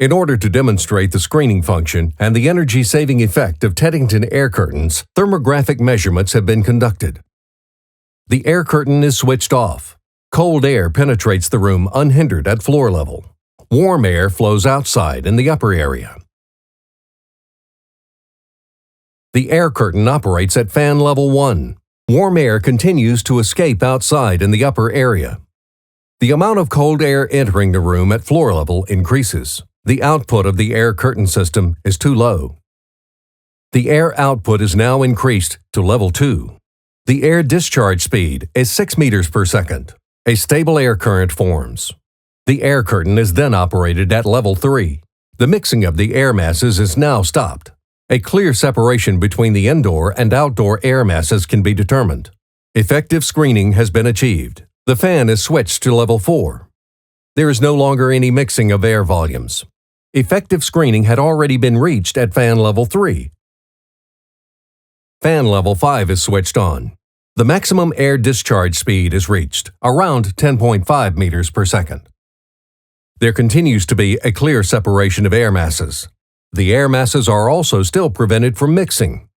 In order to demonstrate the screening function and the energy-saving effect of Teddington air curtains, thermographic measurements have been conducted. The air curtain is switched off. Cold air penetrates the room unhindered at floor level. Warm air flows outside in the upper area. The air curtain operates at fan level 1. Warm air continues to escape outside in the upper area. The amount of cold air entering the room at floor level increases. The output of the air curtain system is too low. The air output is now increased to level 2. The air discharge speed is 6 meters per second. A stable air current forms. The air curtain is then operated at level 3. The mixing of the air masses is now stopped. A clear separation between the indoor and outdoor air masses can be determined. Effective screening has been achieved. The fan is switched to level 4. There is no longer any mixing of air volumes. Effective screening had already been reached at fan level 3. Fan level 5 is switched on. The maximum air discharge speed is reached, around 10.5 meters per second. There continues to be a clear separation of air masses. The air masses are also still prevented from mixing.